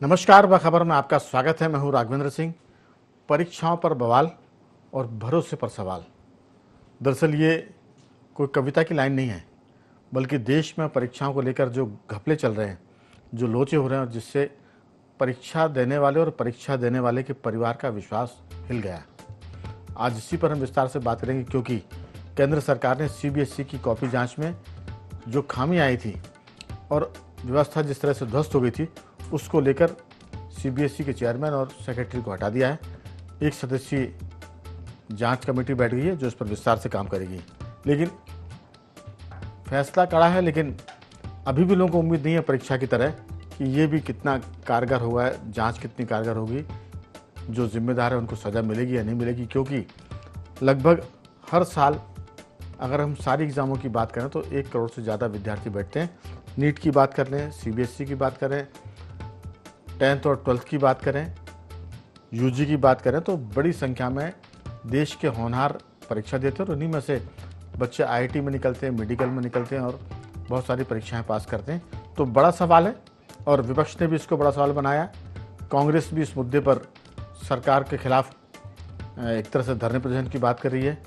नमस्कार, खबर में आपका स्वागत है। मैं हूं राघवेंद्र सिंह। परीक्षाओं पर बवाल और भरोसे पर सवाल। दरअसल ये कोई कविता की लाइन नहीं है, बल्कि देश में परीक्षाओं को लेकर जो घपले चल रहे हैं, जो लोचे हो रहे हैं, और जिससे परीक्षा देने वाले और परीक्षा देने वाले के परिवार का विश्वास हिल गया है। आज इसी पर हम विस्तार से बात करेंगे, क्योंकि केंद्र सरकार ने सीबीएसई की कॉपी जांच में जो खामी आई थी और व्यवस्था जिस तरह से ध्वस्त हो गई थी, उसको लेकर सीबीएसई के चेयरमैन और सेक्रेटरी को हटा दिया है। एक सदस्यीय जांच कमेटी बैठ गई है जो इस पर विस्तार से काम करेगी। लेकिन फैसला कड़ा है, लेकिन अभी भी लोगों को उम्मीद नहीं है परीक्षा की तरह कि ये भी कितना कारगर होगा, जांच कितनी कारगर होगी, जो जिम्मेदार है उनको सज़ा मिलेगी या नहीं मिलेगी। क्योंकि लगभग हर साल अगर हम सारी एग्ज़ामों की बात करें तो 1 करोड़ से ज़्यादा विद्यार्थी बैठते हैं। नीट की बात कर लें, सीबीएसई की बात करें, 10th और 12th की बात करें, यूजी की बात करें, तो बड़ी संख्या में देश के होनहार परीक्षा देते हैं और उन्हीं में से बच्चे आईआईटी में निकलते हैं, मेडिकल में निकलते हैं और बहुत सारी परीक्षाएं पास करते हैं। तो बड़ा सवाल है और विपक्ष ने भी इसको बड़ा सवाल बनाया। कांग्रेस भी इस मुद्दे पर सरकार के खिलाफ एक तरह से धरने प्रदर्शन की बात कर रही है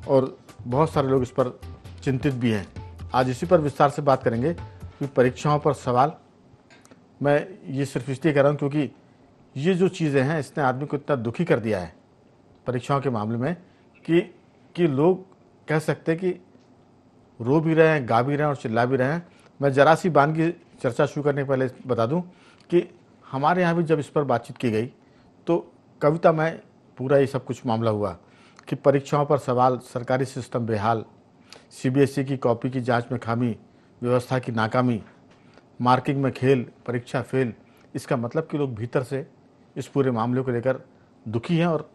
और बहुत सारे लोग इस पर चिंतित भी हैं। आज इसी पर विस्तार से बात करेंगे कि परीक्षाओं पर सवाल। मैं ये सिर्फ इसलिए कह रहा हूँ क्योंकि ये जो चीज़ें हैं, इसने आदमी को इतना दुखी कर दिया है परीक्षाओं के मामले में कि लोग कह सकते हैं कि रो भी रहे हैं, गा भी रहे हैं और चिल्ला भी रहे हैं। मैं जरा सी बात की चर्चा शुरू करने के पहले बता दूं कि हमारे यहाँ भी जब इस पर बातचीत की गई तो कविता में पूरा ये सब कुछ मामला हुआ कि परीक्षाओं पर सवाल, सरकारी सिस्टम बेहाल, सीबीएसई की कॉपी की जांच में खामी, व्यवस्था की नाकामी, मार्किंग में खेल, परीक्षा फेल। इसका मतलब कि लोग भीतर से इस पूरे मामले को लेकर दुखी हैं और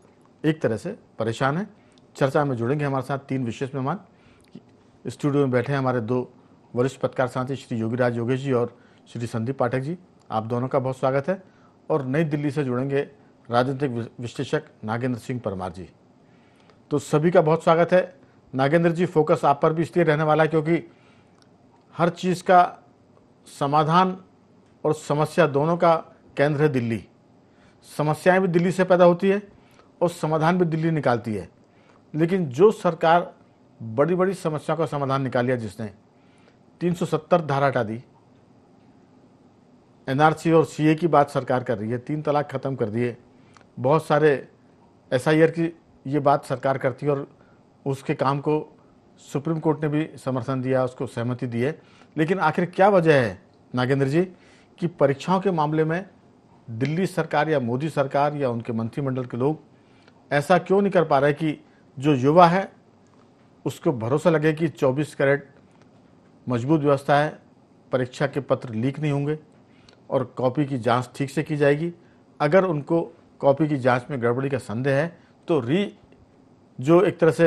एक तरह से परेशान हैं। चर्चा में जुड़ेंगे हमारे साथ 3 विशेष मेहमान। स्टूडियो में बैठे हैं हमारे 2 वरिष्ठ पत्रकार साथी, श्री योगीराज योगेश जी और श्री संदीप पाठक जी। आप दोनों का बहुत स्वागत है। और नई दिल्ली से जुड़ेंगे राजनीतिक विश्लेषक नागेंद्र सिंह परमार जी। तो सभी का बहुत स्वागत है। नागेंद्र जी, फोकस आप पर भी इसलिए रहने वाला है क्योंकि हर चीज़ का समाधान और समस्या दोनों का केंद्र है दिल्ली। समस्याएं भी दिल्ली से पैदा होती है और समाधान भी दिल्ली निकालती है। लेकिन जो सरकार बड़ी बड़ी समस्याओं का समाधान निकाल लिया, जिसने 370 धारा हटा दी, एनआरसी और सीए की बात सरकार कर रही है, 3 तलाक ख़त्म कर दिए, बहुत सारे एसआईआर की ये बात सरकार करती है और उसके काम को सुप्रीम कोर्ट ने भी समर्थन दिया, उसको सहमति दी है। लेकिन आखिर क्या वजह है नागेंद्र जी कि परीक्षाओं के मामले में दिल्ली सरकार या मोदी सरकार या उनके मंत्रिमंडल के लोग ऐसा क्यों नहीं कर पा रहे कि जो युवा है उसको भरोसा लगे कि 24 कैरेट मजबूत व्यवस्था है, परीक्षा के पत्र लीक नहीं होंगे और कॉपी की जांच ठीक से की जाएगी। अगर उनको कॉपी की जांच में गड़बड़ी का संदेह है तो जो एक तरह से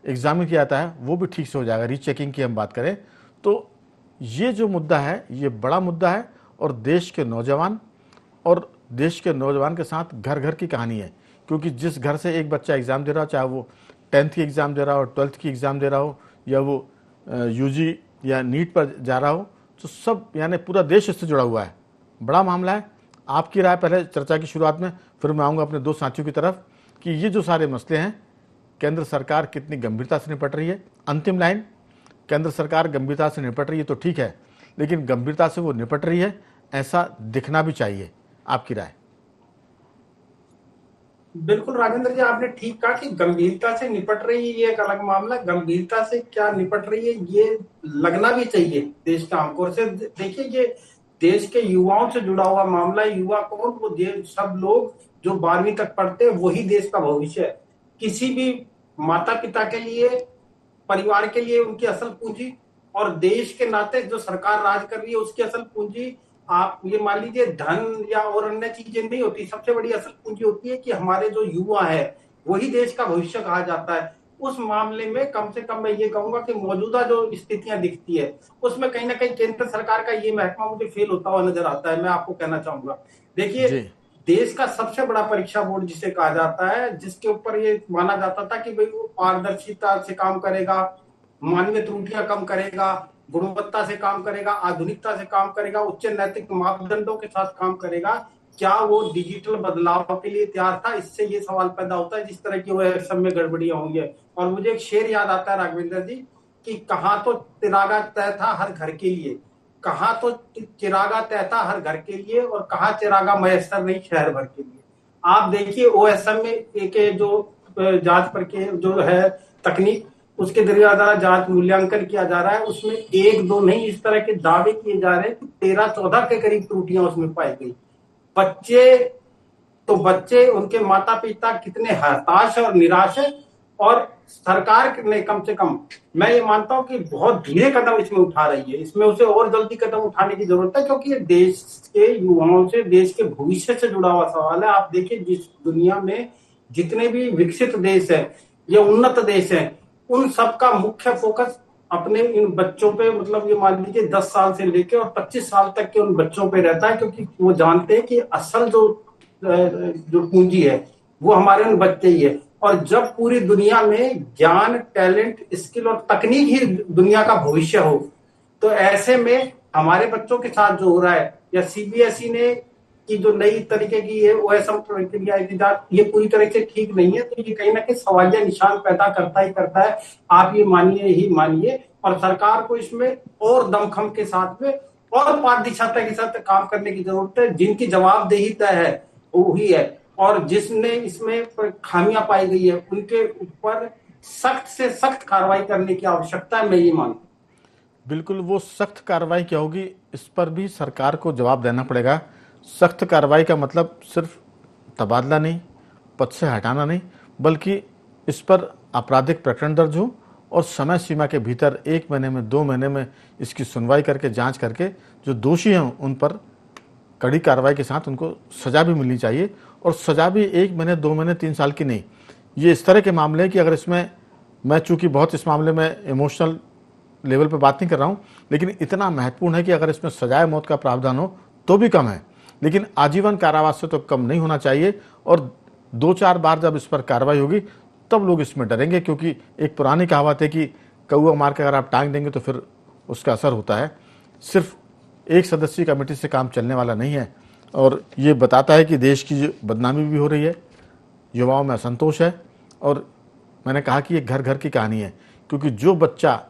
एग्जामिन किया जाता है वो भी ठीक से हो जाएगा। रीचेकिंग की हम बात करें तो ये जो मुद्दा है, ये बड़ा मुद्दा है और देश के नौजवान के साथ घर घर की कहानी है। क्योंकि जिस घर से एक बच्चा एग्ज़ाम दे रहा हो, चाहे वो 10th की एग्ज़ाम दे रहा हो, 12th की एग्ज़ाम दे रहा हो या वो यूजी या नीट पर जा रहा हो, तो सब यानी पूरा देश इससे जुड़ा हुआ है। बड़ा मामला है। आपकी राय पहले चर्चा की शुरुआत में, फिर मैं आऊँगा अपने 2 साथियों की तरफ कि ये जो सारे मसले हैं, केंद्र सरकार कितनी गंभीरता से निपट रही है। अंतिम लाइन, केंद्र सरकार गंभीरता से निपट रही है तो ठीक है, लेकिन गंभीरता से वो निपट रही है ऐसा दिखना भी चाहिए। आपकी राय? बिल्कुल राजेंद्र जी, आपने ठीक कहा कि गंभीरता से निपट रही है, ये एक अलग मामला है। गंभीरता से क्या निपट रही है ये लगना भी चाहिए देश का हमको से। देखिए, ये देश के युवाओं से जुड़ा हुआ मामला है। युवा कौन? वो सब लोग जो 12वीं तक पढ़ते हैं, वही देश का भविष्य है। किसी भी माता पिता के लिए, परिवार के लिए उनकी असल पूंजी, और देश के नाते जो सरकार राज कर रही है उसकी असल पूंजी, आप ये मान लीजिए, धन या और अन्य चीजें नहीं होती। सबसे बड़ी असल पूंजी होती है कि हमारे जो युवा है वही देश का भविष्य कहा जाता है। उस मामले में कम से कम मैं ये कहूंगा कि मौजूदा जो स्थितियां दिखती है उसमें कहीं ना कहीं केंद्र सरकार का ये महकमा मुझे फेल होता हुआ नजर आता है। मैं आपको कहना चाहूंगा, देखिए, जी। देश का सबसे बड़ा परीक्षा बोर्ड जिसे कहा जाता है, जिसके ऊपर ये माना जाता था कि भाई वो पारदर्शिता से काम करेगा, मानवीय त्रुटियां कम करेगा, गुणवत्ता से काम करेगा, आधुनिकता से काम करेगा, उच्च नैतिक मापदंडों के साथ काम करेगा, क्या वो डिजिटल बदलाव के लिए तैयार था? इससे ये सवाल पैदा होता है जिस तरह की वो सब में गड़बड़ियां हुई है। और मुझे एक शेर याद आता है राघवेंद्र जी, कि कहाँ तो चिरागा तय था हर घर के लिए, कहाँ तो चिरागा तय था हर घर के लिए, और कहाँ चिरागा मयसर नहीं शहर भर के लिए। आप देखिए ओएसएम में एक जो जांच पर के जो है तकनीक, उसके द्वारा जांच मूल्यांकन किया जा रहा है, उसमें एक दो नहीं इस तरह के दावे किए जा रहे हैं कि 13-14 के करीब त्रुटियां उसमें पाई गई। बच्चे तो बच्चे, उनके माता पिता कितने हताश और निराश है, और सरकार ने कम से कम, मैं ये मानता हूं कि बहुत धीरे कदम इसमें उठा रही है, इसमें उसे और जल्दी कदम उठाने की जरूरत है, क्योंकि ये देश के युवाओं से, देश के भविष्य से जुड़ा हुआ सवाल है। आप देखिए जिस दुनिया में जितने भी विकसित देश है या उन्नत देश है, उन सबका मुख्य फोकस अपने इन बच्चों पे, मतलब ये मान लीजिए 10 साल से लेकर और 25 साल तक के उन बच्चों पे रहता है, क्योंकि वो जानते हैं कि असल जो पूंजी है वो हमारे उन बच्चे ही है। और जब पूरी दुनिया में ज्ञान, टैलेंट, स्किल और तकनीक ही दुनिया का भविष्य हो, तो ऐसे में हमारे बच्चों के साथ जो हो रहा है, या सीबीएसई ने की जो नई तरीके की ये ओएसएम प्रक्रिया, ये पूरी तरह से ठीक नहीं है। तो ये कहीं ना कहीं सवालिया निशान पैदा करता ही करता है, आप ये मानिए ही मानिए। और सरकार को इसमें और दमखम के साथ में और पारदर्शिता के साथ काम करने की जरूरत है। जिनकी जवाबदेही तय है वो ही है, और जिसने इसमें खामियां पाई गई है उनके ऊपर सख्त से सख्त कार्रवाई करने की आवश्यकता है, मैं ये मानता हूं। बिल्कुल, वो सख्त कार्रवाई क्या होगी इस पर भी सरकार को जवाब देना पड़ेगा। सख्त कार्रवाई का मतलब सिर्फ तबादला नहीं, पद से हटाना नहीं, बल्कि इस पर आपराधिक प्रकरण दर्ज हो और समय सीमा के भीतर 1 महीने में, 2 महीने में इसकी सुनवाई करके, जांच करके जो दोषी हैं उन पर कड़ी कार्रवाई के साथ उनको सज़ा भी मिलनी चाहिए। और सज़ा भी 1 महीने, 2 महीने, 3 साल की नहीं। ये इस तरह के मामले हैं कि अगर इसमें, मैं चूंकि बहुत इस मामले में इमोशनल लेवल पे बात नहीं कर रहा हूँ, लेकिन इतना महत्वपूर्ण है कि अगर इसमें सजाए मौत का प्रावधान हो तो भी कम है, लेकिन आजीवन कारावास से तो कम नहीं होना चाहिए। और 2-4 बार जब इस पर कार्रवाई होगी तब लोग इसमें डरेंगे, क्योंकि एक पुरानी कहावत है कि कौआ मार के अगर आप टांग देंगे तो फिर उसका असर होता है। सिर्फ एक सदस्यीय कमेटी से काम चलने वाला नहीं है, और ये बताता है कि देश की बदनामी भी हो रही है, युवाओं में असंतोष है। और मैंने कहा कि ये घर घर की कहानी है, क्योंकि जो बच्चा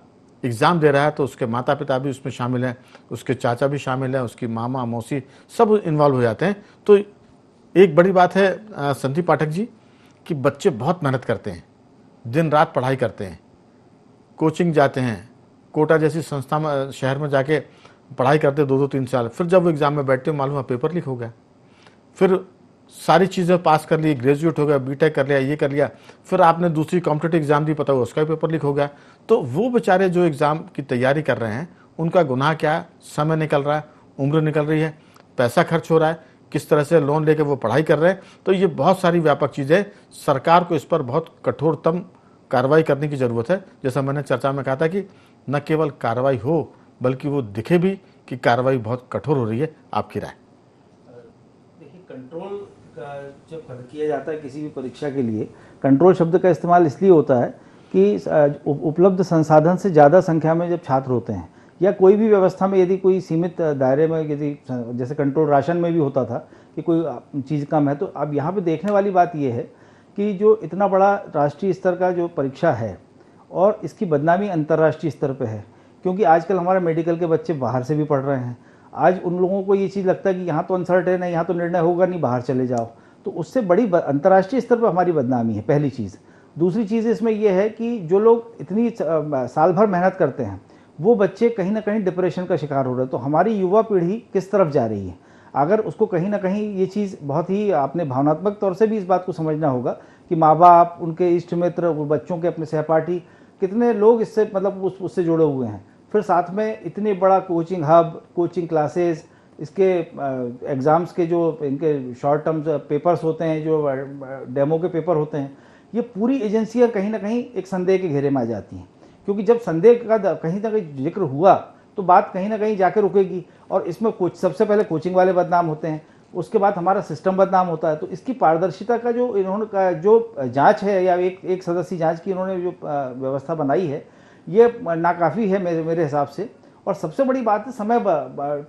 एग्ज़ाम दे रहा है तो उसके माता पिता भी उसमें शामिल हैं, उसके चाचा भी शामिल हैं, उसकी मामा मौसी सब इन्वॉल्व हो जाते हैं। तो एक बड़ी बात है संदीप पाठक जी, कि बच्चे बहुत मेहनत करते हैं, दिन रात पढ़ाई करते हैं, कोचिंग जाते हैं, कोटा जैसी संस्था में, शहर में जाके पढ़ाई करते 2-2-3 साल, फिर जब वो एग्ज़ाम में बैठते मालूम है पेपर लीक हो गया, फिर सारी चीज़ें पास कर ली, ग्रेजुएट हो गया, बीटेक कर लिया, ये कर लिया, फिर आपने दूसरी कॉम्पिटिटिव एग्ज़ाम दी, पता हो उसका भी पेपर लीक हो गया। तो वो बेचारे जो एग्ज़ाम की तैयारी कर रहे हैं उनका गुनाह क्या है? समय निकल रहा है, उम्र निकल रही है, पैसा खर्च हो रहा है, किस तरह से लोन लेके वो पढ़ाई कर रहे हैं। तो ये बहुत सारी व्यापक चीज़ें, सरकार को इस पर बहुत कठोरतम कार्रवाई करने की ज़रूरत है। जैसा मैंने चर्चा में कहा था कि न केवल कार्रवाई हो बल्कि वो दिखे भी कि कार्रवाई बहुत कठोर हो रही है। आपकी राय? देखिए, कंट्रोल का जब किया जाता है किसी भी परीक्षा के लिए, कंट्रोल शब्द का इस्तेमाल इसलिए होता है कि उपलब्ध संसाधन से ज़्यादा संख्या में जब छात्र होते हैं, या कोई भी व्यवस्था में यदि कोई सीमित दायरे में, यदि जैसे कंट्रोल राशन में भी होता था कि कोई चीज़ कम है, तो अब यहाँ पे देखने वाली बात ये है कि जो इतना बड़ा राष्ट्रीय स्तर का जो परीक्षा है और इसकी बदनामी अंतर्राष्ट्रीय स्तर पे है, क्योंकि आजकल हमारे मेडिकल के बच्चे बाहर से भी पढ़ रहे हैं। आज उन लोगों को ये चीज़ लगता है कि यहाँ तो अनसर्टेन है, यहाँ तो निर्णय होगा नहीं, बाहर चले जाओ। तो उससे बड़ी अंतर्राष्ट्रीय स्तर पर हमारी बदनामी है, पहली चीज़। दूसरी चीज़ इसमें यह है कि जो लोग इतनी साल भर मेहनत करते हैं वो बच्चे कहीं ना कहीं डिप्रेशन का शिकार हो रहे हैं। तो हमारी युवा पीढ़ी किस तरफ जा रही है, अगर उसको कहीं ना कहीं ये चीज़ बहुत ही, आपने भावनात्मक तौर से भी इस बात को समझना होगा कि माँ बाप, उनके इष्ट मित्र, वो बच्चों के अपने सहपाठी, कितने लोग इससे मतलब उससे जुड़े हुए हैं। फिर साथ में इतने बड़ा कोचिंग हब, कोचिंग क्लासेस, इसके एग्ज़ाम्स के जो इनके शॉर्ट टर्म पेपर्स होते हैं, जो डेमो के पेपर होते हैं, ये पूरी एजेंसियाँ कहीं ना कहीं एक संदेह के घेरे में आ जाती हैं। क्योंकि जब संदेह का कहीं ना कहीं जिक्र हुआ तो बात कहीं ना कहीं जाकर रुकेगी, और इसमें सबसे पहले कोचिंग वाले बदनाम होते हैं, उसके बाद हमारा सिस्टम बदनाम होता है। तो इसकी पारदर्शिता का जो इन्होंने जो जांच है, या एक सदस्यीय जांच की इन्होंने जो व्यवस्था बनाई है, ये नाकाफ़ी है मेरे हिसाब से। और सबसे बड़ी बात है समय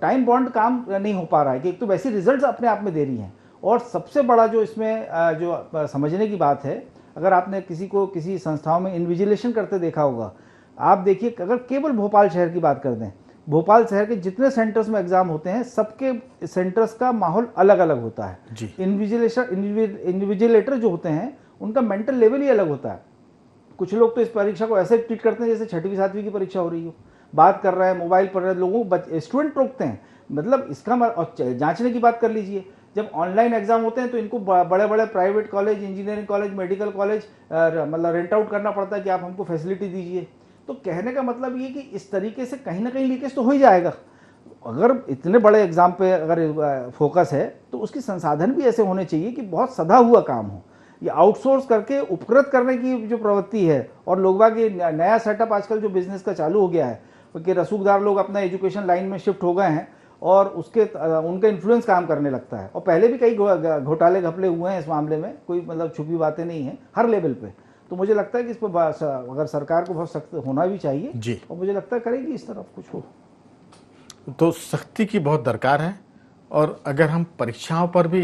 टाइम बॉन्ड काम नहीं हो पा रहा है कि एक तो वैसे रिजल्ट्स अपने आप में दे रही हैं, और सबसे बड़ा जो इसमें जो समझने की बात है, अगर आपने किसी को किसी संस्थाओं में इन्विजिलेशन करते देखा होगा, आप देखिए अगर केवल भोपाल शहर की बात कर दें, भोपाल शहर के जितने सेंटर्स में एग्जाम होते हैं सबके सेंटर्स का माहौल अलग अलग होता है। इन्विजिलेटर जो होते हैं उनका मेंटल लेवल ही अलग होता है। कुछ लोग तो इस परीक्षा को ऐसे ट्रीट करते हैं जैसे 6वीं 7वीं की परीक्षा हो रही हो, बात कर रहे हैं मोबाइल पर, लोगों को स्टूडेंट रोकते हैं। मतलब इसका और जांचने की बात कर लीजिए, जब ऑनलाइन एग्जाम होते हैं तो इनको बड़े बड़े private college, engineering college, medical college मतलब रेंट आउट करना पड़ता है कि आप हमको फैसिलिटी दीजिए। तो कहने का मतलब ये कि इस तरीके से कहीं ना कहीं लीकेज तो हो ही जाएगा। अगर इतने बड़े एग्जाम पे अगर फोकस है तो उसकी संसाधन भी ऐसे होने चाहिए कि बहुत सधा हुआ काम हो। ये आउटसोर्स करके उपकृत करने की जो प्रवृत्ति है, और लोग बाग ये नया सेटअप आजकल जो बिजनेस का चालू हो गया है कि रसूखदार लोग अपना एजुकेशन लाइन में शिफ्ट हो गए हैं और उनका इन्फ्लुएंस काम करने लगता है। और पहले भी कई घोटाले घपले हुए हैं इस मामले में, कोई मतलब छुपी बातें नहीं है हर लेवल पे। तो मुझे लगता है कि इस पर अगर सरकार को बहुत सख्त होना भी चाहिए जी, और मुझे लगता है करेगी इस तरफ कुछ हो तो सख्ती की बहुत दरकार है। और अगर हम परीक्षाओं पर भी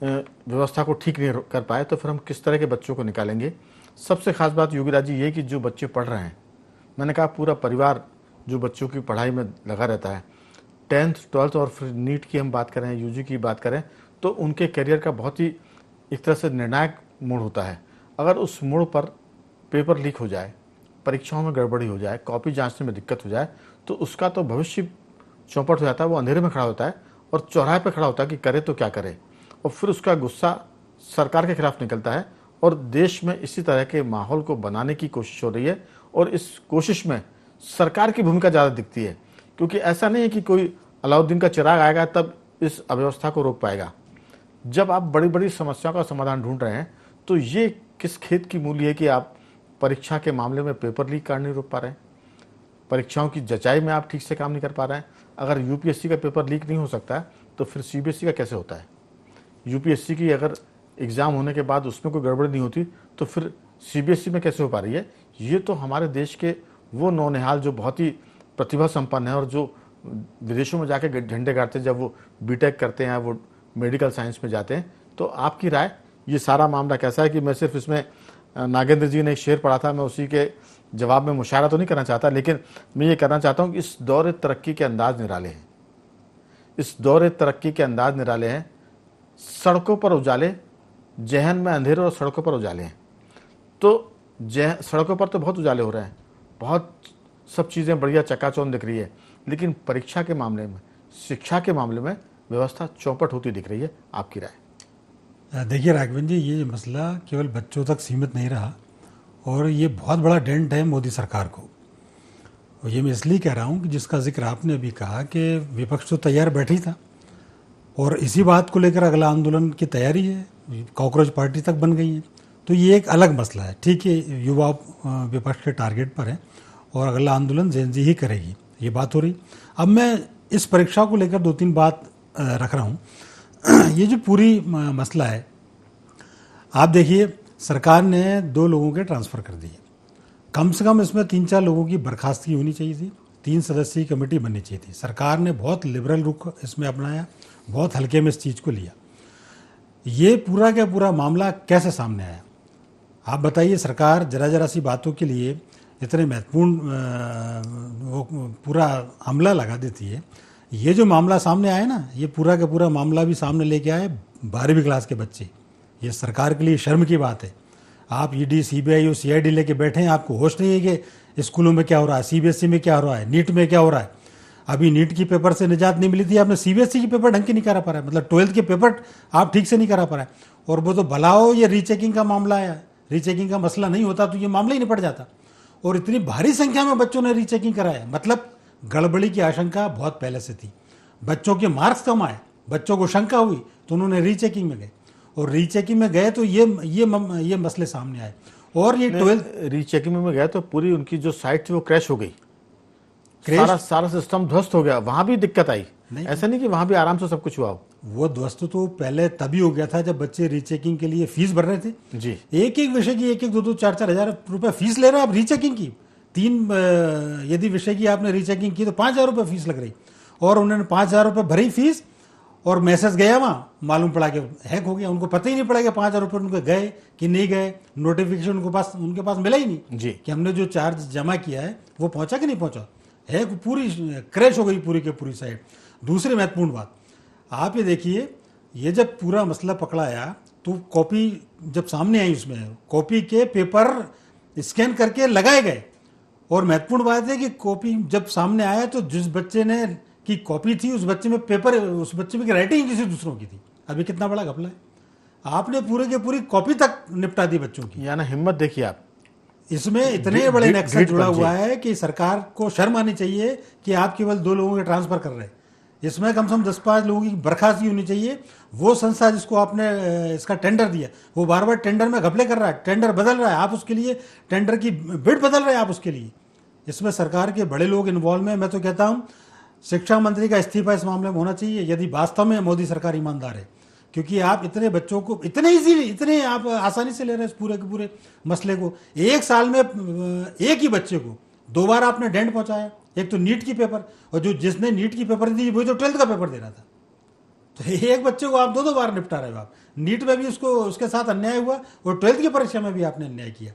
व्यवस्था को ठीक नहीं कर पाए तो फिर हम किस तरह के बच्चों को निकालेंगे। सबसे खास बात योगीराज जी ये कि जो बच्चे पढ़ रहे हैं, मैंने कहा पूरा परिवार जो बच्चों की पढ़ाई में लगा रहता है, 10th 12th और फिर नीट की हम बात करें, यूजी की बात करें, तो उनके करियर का बहुत ही एक तरह से निर्णायक मोड़ होता है। अगर उस मोड़ पर पेपर लीक हो जाए, परीक्षाओं में गड़बड़ी हो जाए, कॉपी जांचने में दिक्कत हो जाए, तो उसका तो भविष्य चौपट हो जाता है। वो अंधेरे में खड़ा होता है और चौराहे पर खड़ा होता है कि करे तो क्या करे, और फिर उसका गुस्सा सरकार के खिलाफ निकलता है। और देश में इसी तरह के माहौल को बनाने की कोशिश हो रही है, और इस कोशिश में सरकार की भूमिका ज़्यादा दिखती है, क्योंकि ऐसा नहीं है कि कोई अलाउद्दीन का चिराग आएगा तब इस अव्यवस्था को रोक पाएगा। जब आप बड़ी बड़ी समस्याओं का समाधान ढूंढ रहे हैं तो ये किस खेत की मूली है कि आप परीक्षा के मामले में पेपर लीक कर नहीं रोक पा रहे हैं, परीक्षाओं की जचाई में आप ठीक से काम नहीं कर पा रहे हैं। अगर यूपीएससी का पेपर लीक नहीं हो सकता है तो फिर सीबीएसई का कैसे होता है? यूपीएससी की अगर एग्ज़ाम होने के बाद उसमें कोई गड़बड़ी नहीं होती तो फिर सीबीएसई में कैसे हो पा रही है? ये तो हमारे देश के वो नौनिहाल जो बहुत ही प्रतिभा संपन्न है और जो विदेशों में जाके झंडे गाड़ते हैं, जब वो बीटेक करते हैं, वो मेडिकल साइंस में जाते हैं। तो आपकी राय ये सारा मामला कैसा है? कि मैं सिर्फ इसमें नागेंद्र जी ने एक शेर पढ़ा था, मैं उसी के जवाब में मुशायरा तो नहीं करना चाहता, लेकिन मैं ये करना चाहता हूँ कि इस दौरे तरक्की के अंदाज निराले हैं, इस दौरे तरक्की के अंदाज निराले हैं। सड़कों पर उजाले, जहन में अंधेरे और सड़कों पर उजाले हैं। तो सड़कों पर तो बहुत उजाले हो रहे हैं, बहुत सब चीज़ें बढ़िया चकाचौंध दिख रही है, लेकिन परीक्षा के मामले में, शिक्षा के मामले में व्यवस्था चौपट होती दिख रही है। आपकी राय? देखिए राघवेंद्र जी, ये मसला केवल बच्चों तक सीमित नहीं रहा और ये बहुत बड़ा डेंट है मोदी सरकार को। और ये मैं इसलिए कह रहा हूँ कि जिसका जिक्र आपने अभी कहा कि विपक्ष तो तैयार बैठी था और इसी बात को लेकर अगला आंदोलन की तैयारी है, कॉकरोच पार्टी तक बन गई है। तो ये एक अलग मसला है। ठीक है, युवा विपक्ष के टारगेट पर है और अगला आंदोलन जेनजी ही करेगी, ये बात हो रही। अब मैं इस परीक्षा को लेकर 2-3 बात रख रहा हूँ। ये जो पूरी मसला है, आप देखिए सरकार ने 2 लोगों के ट्रांसफ़र कर दिए। कम से कम इसमें 3-4 लोगों की बर्खास्तगी होनी चाहिए थी, 3 सदस्यीय कमेटी बननी चाहिए थी। सरकार ने बहुत लिबरल रुख इसमें अपनाया, बहुत हल्के में इस चीज़ को लिया। ये पूरा का पूरा मामला कैसे सामने आया? आप बताइए। सरकार जरा सी बातों के लिए इतने महत्वपूर्ण वो पूरा हमला लगा देती है। ये जो मामला सामने आया ना, ये पूरा का पूरा मामला भी सामने लेके आए 12वीं क्लास के बच्चे। ये सरकार के लिए शर्म की बात है। आप ईडी, सीबीआई और सीआईडी लेके बैठे हैं, आपको होश नहीं है कि स्कूलों में क्या हो रहा है, सीबीएसई में क्या हो रहा है, नीट में क्या हो रहा है। अभी नीट की पेपर से निजात नहीं मिली थी, आपने सीबीएसई की पेपर ढंग के नहीं करा पा रहा है, मतलब 12th के पेपर आप ठीक से नहीं करा पा रहा है। और वो तो भला हो ये रीचेकिंग का मामला है, रीचेकिंग का मसला नहीं होता तो ये मामला ही निपट जाता। और इतनी भारी संख्या में बच्चों ने रीचेकिंग कराया, मतलब गड़बड़ी की आशंका बहुत पहले से थी। बच्चों के मार्क्स कम आए, बच्चों को शंका हुई तो उन्होंने रीचेकिंग में गए, और रीचेकिंग में गए तो ये मसले सामने आए। और ये 12th रीचेकिंग में गया तो पूरी उनकी जो साइट थी वो क्रैश हो गई, सारा सिस्टम ध्वस्त हो गया। वहां भी दिक्कत आई, ऐसा नहीं कि वहां भी आराम से सब कुछ हुआ हो। वो ध्वस्त तो पहले तभी हो गया था जब बच्चे रीचेकिंग के लिए फीस भर रहे थे। जी, एक विषय की 1-2, 4 हजार रुपए फीस ले रहे हैं आप रीचेकिंग की। यदि विषय की आपने रीचेकिंग की तो 5,000 रुपये फीस लग रही, और उन्होंने 5,000 रुपये भरी फीस और मैसेज गया वहाँ, मालूम पड़ा कि हैक हो गया। उनको पता ही नहीं पड़ा कि 5,000 रुपये उनके गए कि नहीं गए, नोटिफिकेशन उनके पास मिला ही नहीं जी कि हमने जो चार्ज जमा किया है वो पहुंचा कि नहीं पहुंचा। हैक पूरी क्रैश हो गई पूरी की पूरी साइड। दूसरी महत्वपूर्ण बात, आप ये देखिए, ये जब पूरा मसला पकड़ा आया तो कॉपी जब सामने आई, उसमें कॉपी के पेपर स्कैन करके लगाए गए, और महत्वपूर्ण बात है कि कॉपी जब सामने आया तो जिस बच्चे ने की कॉपी थी उस बच्चे में पेपर, उस बच्चे में राइटिंग किसी दूसरों की थी। अभी कितना बड़ा घपला है, आपने पूरे के पूरी कॉपी तक निपटा दी बच्चों की। यानी हिम्मत देखिए आप, इसमें इतने बड़े नेक्सस जुड़ा हुआ है कि सरकार को शर्म आनी चाहिए कि आप केवल 2 लोगों के ट्रांसफर कर रहे हैं। इसमें कम से कम 10-5 लोगों की बर्खास्ती होनी चाहिए। वो संस्था जिसको आपने इसका टेंडर दिया, वो बार बार टेंडर में घपले कर रहा है, टेंडर बदल रहा है, आप उसके लिए टेंडर की बिड बदल रहे हैं आप उसके लिए। इसमें सरकार के बड़े लोग इन्वॉल्व हैं। मैं तो कहता हूँ शिक्षा मंत्री का इस्तीफा इस मामले में होना चाहिए यदि वास्तव में मोदी सरकार ईमानदार है, क्योंकि आप इतने बच्चों को इतने इजीली, इतने आप आसानी से ले रहे हैं इस पूरे के पूरे मसले को। एक साल में एक ही बच्चे को 2 बार आपने डेंट पहुंचाया, एक तो नीट की पेपर, और जो जिसने नीट की पेपर दी वही तो 12th का पेपर दे रहा था। तो एक बच्चे को आप 2 बार निपटा रहे हो। आप नीट में भी उसके साथ अन्याय हुआ और 12th की परीक्षा में भी आपने अन्याय किया।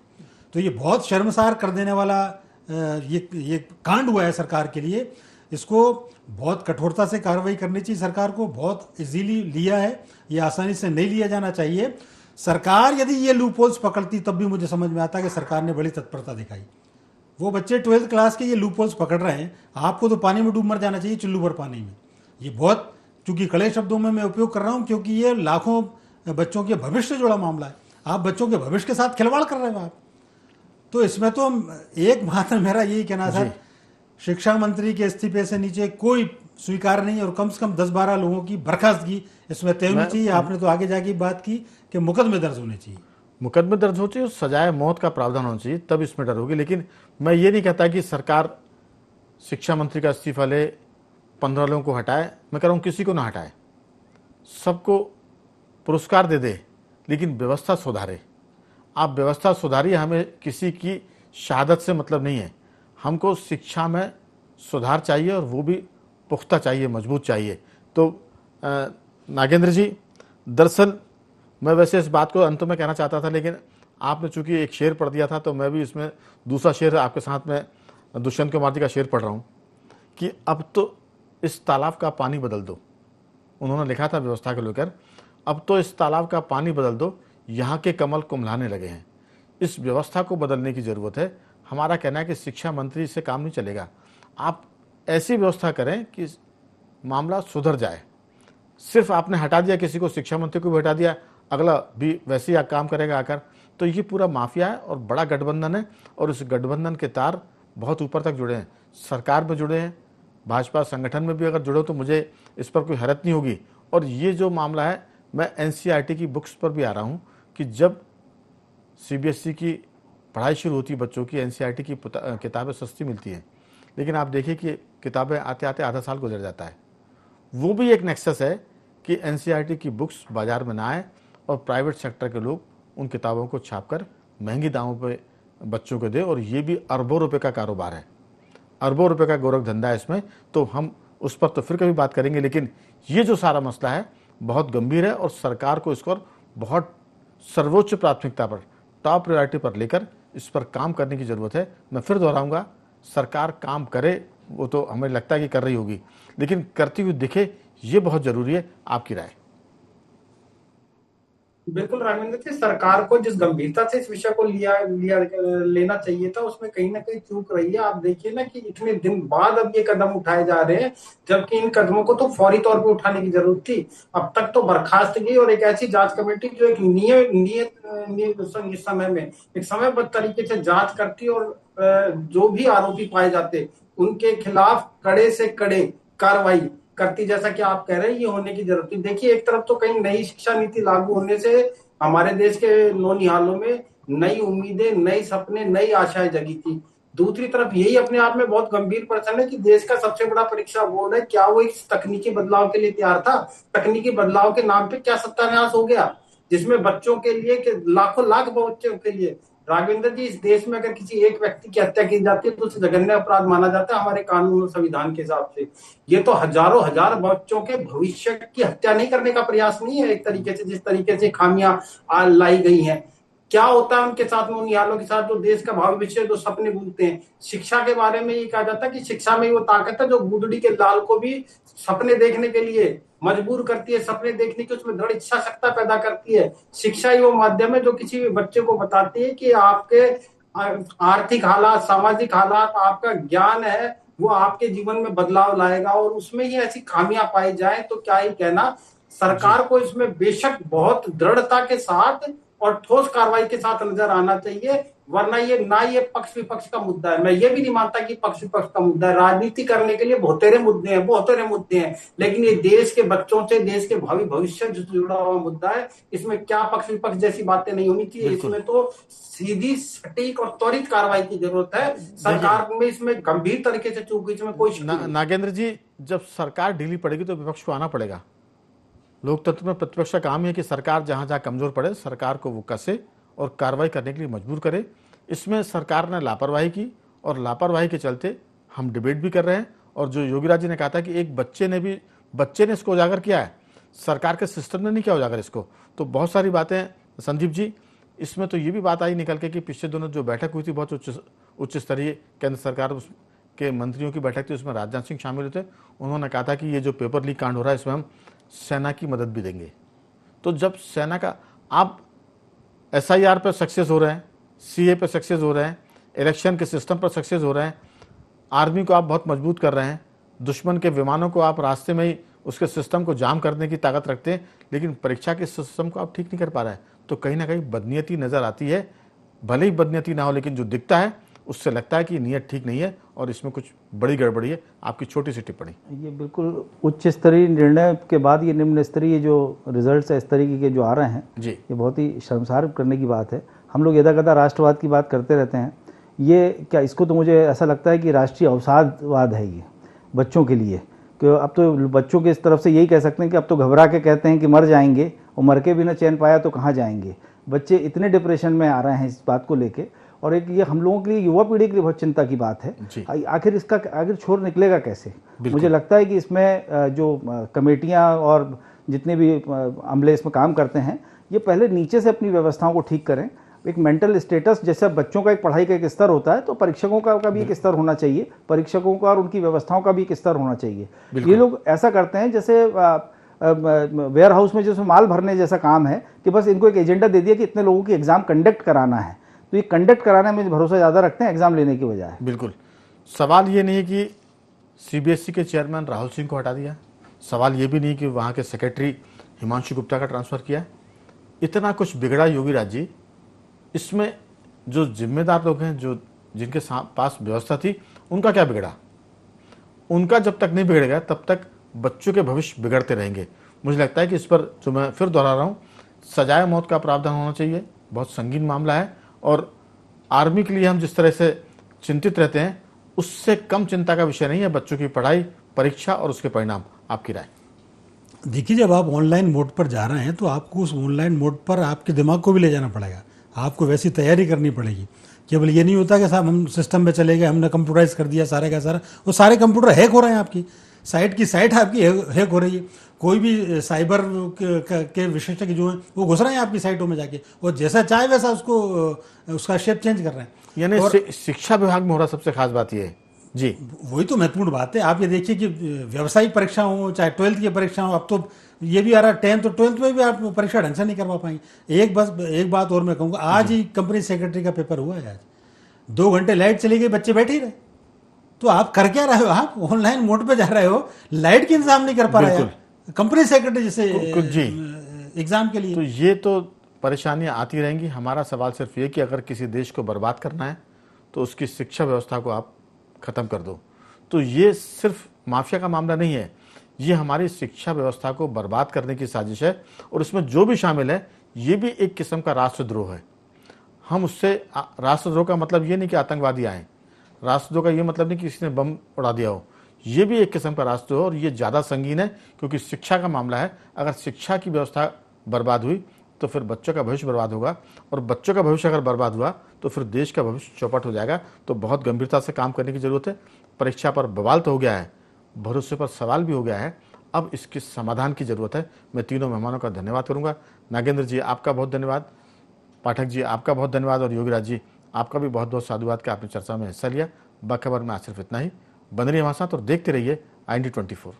तो ये बहुत शर्मसार कर देने वाला ये कांड हुआ है सरकार के लिए। इसको बहुत कठोरता से कार्रवाई करनी चाहिए सरकार को। बहुत इजीली लिया है, ये आसानी से नहीं लिया जाना चाहिए। सरकार यदि ये लूपहोल्स पकड़ती तब भी मुझे समझ में आता कि सरकार ने बड़ी तत्परता दिखाई। वो बच्चे 12th क्लास के ये लूपहोल्स पकड़ रहे हैं, आपको तो पानी में डूब मर जाना चाहिए, चुल्लू भर पानी में। ये बहुत, चूंकि कड़े शब्दों में मैं उपयोग कर रहा हूँ क्योंकि ये लाखों बच्चों के भविष्य से जुड़ा मामला है। आप बच्चों के भविष्य के साथ खिलवाड़ कर रहे हो आप। तो इसमें तो एक बात मेरा यही कहना था, शिक्षा मंत्री के इस्तीफे से नीचे कोई स्वीकार नहीं, और कम से कम 10-12 लोगों की बर्खास्तगी इसमें तय होनी चाहिए। आपने तो आगे जाके बात की कि मुकदमे दर्ज होने चाहिए, मुकदमे दर्ज हो चाहिए, सजाए मौत का प्रावधान होना चाहिए, तब इसमें डर होगी। लेकिन मैं ये नहीं कहता कि सरकार शिक्षा मंत्री का इस्तीफा ले, 15 लोगों को हटाए। मैं कह रहा हूँ किसी को ना हटाए, सबको पुरस्कार दे दे, लेकिन व्यवस्था सुधारे। आप व्यवस्था सुधारिए, हमें किसी की शहादत से मतलब नहीं है। हमको शिक्षा में सुधार चाहिए और वो भी पुख्ता चाहिए, मजबूत चाहिए। तो नागेंद्र जी, दरअसल मैं वैसे इस बात को अंत में कहना चाहता था, लेकिन आपने चूंकि एक शेर पढ़ दिया था तो मैं भी इसमें दूसरा शेर आपके साथ में दुष्यंत कुमार जी का शेर पढ़ रहा हूँ कि अब तो इस तालाब का पानी बदल दो। उन्होंने लिखा था व्यवस्था को लेकर, अब तो इस तालाब का पानी बदल दो, यहाँ के कमल कुम्हलाने लगे हैं। इस व्यवस्था को बदलने की ज़रूरत है। हमारा कहना है कि शिक्षा मंत्री से काम नहीं चलेगा। आप ऐसी व्यवस्था करें कि मामला सुधर जाए। सिर्फ आपने हटा दिया किसी को, शिक्षा मंत्री को भी हटा दिया, अगला भी वैसे ही काम करेगा आकर, तो ये पूरा माफिया है और बड़ा गठबंधन है। और इस गठबंधन के तार बहुत ऊपर तक जुड़े हैं, सरकार में जुड़े हैं, भाजपा संगठन में भी अगर जुड़े तो मुझे इस पर कोई हैरत नहीं होगी। और ये जो मामला है, मैं एनसीईआरटी की बुक्स पर भी आ रहा हूँ कि जब सीबीएसई की पढ़ाई शुरू होती है बच्चों की, एनसीईआरटी की किताबें सस्ती मिलती हैं, लेकिन आप देखिए कि किताबें आते आते आधा साल गुजर जाता है। वो भी एक नेक्सस है कि एनसीईआरटी की बुक्स बाजार में ना आए और प्राइवेट सेक्टर के लोग उन किताबों को छापकर महंगी दामों पे बच्चों को दे, और ये भी अरबों रुपए का कारोबार है, अरबों रुपए का गोरख धंधा है इसमें। तो हम उस पर तो फिर कभी बात करेंगे, लेकिन ये जो सारा मसला है बहुत गंभीर है और सरकार को इसको बहुत सर्वोच्च प्राथमिकता पर, टॉप प्रायोरिटी पर लेकर इस पर काम करने की ज़रूरत है। मैं फिर दोहराऊंगा, सरकार काम करे, वो तो हमें लगता है कि कर रही होगी, लेकिन करती हुई दिखे, ये बहुत ज़रूरी है। आपकी राय? बिल्कुल राघवेंद्र जी, सरकार को जिस गंभीरता से इस विषय को लेना चाहिए था, उसमें कहीं ना कहीं चूक रही है। आप देखिए ना कि इतने दिन बाद अब ये कदम उठाए जा रहे हैं, जबकि इन कदमों को तो फौरी तौर पे उठाने की जरूरत थी। अब तक तो बर्खास्तगी और एक ऐसी जांच कमेटी जो एक नियत समय में एक समयबद्ध तरीके से जांच करती और जो भी आरोपी पाए जाते उनके खिलाफ कड़े से कड़े कार्रवाई करती, जैसा कि आप कह रहे हैं, ये होने की जरूरत है। देखिए, एक तरफ तो कहीं नई शिक्षा नीति लागू होने से हमारे देश के नौनिहालों में नई उम्मीदें, नई सपने, नई आशाएं जगी थी। दूसरी तरफ यही अपने आप में बहुत गंभीर प्रश्न है कि देश का सबसे बड़ा परीक्षा बोर्ड है, क्या वो इस तकनीकी बदलाव के लिए तैयार था? तकनीकी बदलाव के नाम पे क्या सत्यानाश हो गया, जिसमें बच्चों के लिए, लाखों लाख बच्चों के लिए राघवेंद्र जी, इस देश में अगर किसी एक व्यक्ति की हत्या की जाती है तो उसे जघन्य अपराध माना जाता है हमारे कानून और संविधान के हिसाब से। ये तो हजारों हजार बच्चों के भविष्य की हत्या नहीं करने का प्रयास नहीं है। एक तरीके से जिस तरीके से खामियां लाई गई हैं, क्या होता है उनके साथ में, उन निहालों के साथ, जो देश का भावी भविष्य, जो सपने बुनते हैं। शिक्षा के बारे में ये कहा जाता है कि शिक्षा में वो ताकत है जो गुदड़ी के लाल को भी सपने देखने के लिए मजबूर करती है, सपने देखने की उसमें दृढ़ इच्छा शक्ति पैदा करती है। शिक्षा ही वो माध्यम है जो किसी भी बच्चे को बताती है कि आपके आर्थिक हालात, सामाजिक हालात, आपका ज्ञान है वो आपके जीवन में बदलाव लाएगा। और उसमें ही ऐसी खामियां पाई जाए तो क्या ही कहना। सरकार को इसमें बेशक बहुत दृढ़ता के साथ और ठोस कार्रवाई के साथ नजर आना चाहिए, वरना ये ना ये पक्ष विपक्ष का मुद्दा है। मैं ये भी नहीं मानता कि पक्ष विपक्ष का मुद्दा है। राजनीति करने के लिए बहुतेरे मुद्दे हैं, लेकिन ये देश के बच्चों से, देश के भावी भविष्य से जुड़ा हुआ मुद्दा है। इसमें क्या पक्ष विपक्ष जैसी बातें नहीं होनी चाहिए। इसमें तो सीधी, सटीक और त्वरित कार्रवाई की जरूरत है। सरकार में इसमें गंभीर तरीके से चूक गई, इसमें कोई नागेंद्र जी, जब सरकार ढीली पड़ेगी तो विपक्ष को आना पड़ेगा। लोकतंत्र में प्रतिपक्ष का काम है कि सरकार जहां जहां कमजोर पड़े सरकार को वो कसे और कार्रवाई करने के लिए मजबूर करे। इसमें सरकार ने लापरवाही की और लापरवाही के चलते हम डिबेट भी कर रहे हैं। और जो योगीराज जी ने कहा था कि एक बच्चे ने इसको उजागर किया है, सरकार के सिस्टम ने नहीं किया उजागर इसको। तो बहुत सारी बातें संदीप जी, इसमें तो ये भी बात आई निकल के कि पिछले दिनों जो बैठक हुई थी बहुत उच्च स्तरीय केंद्र सरकार के मंत्रियों की बैठक थी, उसमें राजनाथ सिंह शामिल हुए थे। उन्होंने कहा था कि ये जो पेपर लीक कांड हो रहा है इसमें हम सेना की मदद भी देंगे। तो जब सेना का आप SIR पर सक्सेस हो रहे हैं, CA पर सक्सेस हो रहे हैं, इलेक्शन के सिस्टम पर सक्सेस हो रहे हैं, आर्मी को आप बहुत मजबूत कर रहे हैं, दुश्मन के विमानों को आप रास्ते में ही उसके सिस्टम को जाम करने की ताकत रखते हैं, लेकिन परीक्षा के सिस्टम को आप ठीक नहीं कर पा रहे हैं, तो कहीं ना कहीं बदनीयती नजर आती है। भले ही बदनीयती ना हो, लेकिन जो दिखता है उससे लगता है कि नीयत ठीक नहीं है और इसमें कुछ बड़ी गड़बड़ी है। आपकी छोटी सी टिप्पणी। ये बिल्कुल उच्च स्तरीय निर्णय के बाद ये निम्न स्तरीय जो रिजल्ट्स है इस तरीके के जो आ रहे हैं जी, ये बहुत ही शर्मसार करने की बात है। हम लोग यदा राष्ट्रवाद की बात करते रहते हैं, ये क्या, इसको तो मुझे ऐसा लगता है कि राष्ट्रीय अवसादवाद है ये बच्चों के लिए। कि अब तो बच्चों के इस तरफ से यही कह सकते हैं कि अब तो घबरा के कहते हैं कि मर जाएंगे, और मर के भी ना चैन पाया तो कहाँ जाएंगे। बच्चे इतने डिप्रेशन में आ रहे हैं इस बात को लेके, और एक ये हम लोगों के लिए, युवा पीढ़ी के लिए बहुत चिंता की बात है। आखिर इसका आखिर छोर निकलेगा कैसे। मुझे लगता है कि इसमें जो कमेटियां और जितने भी अमले इसमें काम करते हैं, ये पहले नीचे से अपनी व्यवस्थाओं को ठीक करें। एक मेंटल स्टेटस, जैसे बच्चों का एक पढ़ाई का एक स्तर होता है, तो परीक्षकों का भी एक स्तर होना चाहिए, परीक्षकों का और उनकी व्यवस्थाओं का भी एक स्तर होना चाहिए। ये लोग ऐसा करते हैं जैसे वेयर हाउस में जैसे माल भरने जैसा काम है, कि बस इनको एक एजेंडा दे दिया कि इतने लोगों की एग्जाम कंडक्ट कराना है, तो ये कंडक्ट कराने में भरोसा ज़्यादा रखते हैं एग्जाम लेने की बजाय। बिल्कुल। सवाल ये नहीं है कि CBSE के चेयरमैन राहुल सिंह को हटा दिया, सवाल ये भी नहीं कि वहाँ के सेक्रेटरी हिमांशु गुप्ता का ट्रांसफ़र किया। इतना कुछ बिगड़ा योगीराज जी, इसमें जो जिम्मेदार लोग हैं, जो जिनके पास व्यवस्था थी, उनका क्या बिगड़ा? उनका जब तक नहीं बिगड़ेगा तब तक बच्चों के भविष्य बिगड़ते रहेंगे। मुझे लगता है कि इस पर, जो मैं फिर दोहरा रहा हूँ, सजाए मौत का प्रावधान होना चाहिए। बहुत संगीन मामला है और आर्मी के लिए हम जिस तरह से चिंतित रहते हैं उससे कम चिंता का विषय नहीं है बच्चों की पढ़ाई, परीक्षा और उसके परिणाम। आपकी राय? देखिए, जब आप ऑनलाइन मोड पर जा रहे हैं तो आपको उस ऑनलाइन मोड पर आपके दिमाग को भी ले जाना पड़ेगा, आपको वैसी तैयारी करनी पड़ेगी। केवल ये नहीं होता कि साहब हम सिस्टम में चले गए, हमने कंप्यूटराइज कर दिया सारे का सारा, वो सारे कंप्यूटर हैक हो रहे हैं, आपकी साइट आपकी हैक हो रही है। कोई भी साइबर के विशेषज्ञ जो हैं वो घुस रहे हैं आपकी साइटों में जाके, और जैसा चाहे वैसा उसका शेप चेंज कर रहे हैं। यानी शिक्षा विभाग में हो रहा सबसे खास बात ये है जी, वही तो महत्वपूर्ण बात है। आप ये देखिए कि व्यावसायिक परीक्षा हो चाहे 12th की परीक्षा हो, अब तो ये भी आ रहा है 10th, तो 12th में भी आप परीक्षा ढंग से नहीं करवा पाएंगे। एक बात और मैं कहूँगा, आज ही कंपनी सेक्रेटरी का पेपर हुआ है। आज 2 घंटे लाइट चली गई, बच्चे बैठे ही रहे। तो आप कर क्या रहे हो? आप ऑनलाइन मोड पे जा रहे हो, लाइट की इंतजाम नहीं कर पा रहे हो कंपनी सेक्रेटरी जैसे जी एग्जाम के लिए। तो ये तो परेशानियां आती रहेंगी। हमारा सवाल सिर्फ ये कि अगर किसी देश को बर्बाद करना है तो उसकी शिक्षा व्यवस्था को आप खत्म कर दो। तो ये सिर्फ माफिया का मामला नहीं है, ये हमारी शिक्षा व्यवस्था को बर्बाद करने की साजिश है। और इसमें जो भी शामिल है ये भी एक किस्म का राष्ट्रद्रोह है। हम उससे, राष्ट्रद्रोह का मतलब ये नहीं कि आतंकवादी आए, राष्ट्रद्रोह का ये मतलब नहीं कि किसी ने बम उड़ा दिया हो, ये भी एक किस्म का राष्ट्रद्रोह। और ये ज़्यादा संगीन है क्योंकि शिक्षा का मामला है। अगर शिक्षा की व्यवस्था बर्बाद हुई तो फिर बच्चों का भविष्य बर्बाद होगा, और बच्चों का भविष्य अगर बर्बाद हुआ तो फिर देश का भविष्य चौपट हो जाएगा। तो बहुत गंभीरता से काम करने की ज़रूरत है। परीक्षा पर बवाल तो हो गया है, भरोसे पर सवाल भी हो गया है, अब इसके समाधान की ज़रूरत है। मैं तीनों मेहमानों का धन्यवाद करूंगा। नागेंद्र जी आपका बहुत धन्यवाद, पाठक जी आपका बहुत धन्यवाद और योगीराज जी आपका भी बहुत बहुत साधुवाद कि आपने चर्चा में हिस्सा लिया। बाखबर में आज सिर्फ इतना ही। बन रहिए हमारे साथ और देखते रहिए IND24।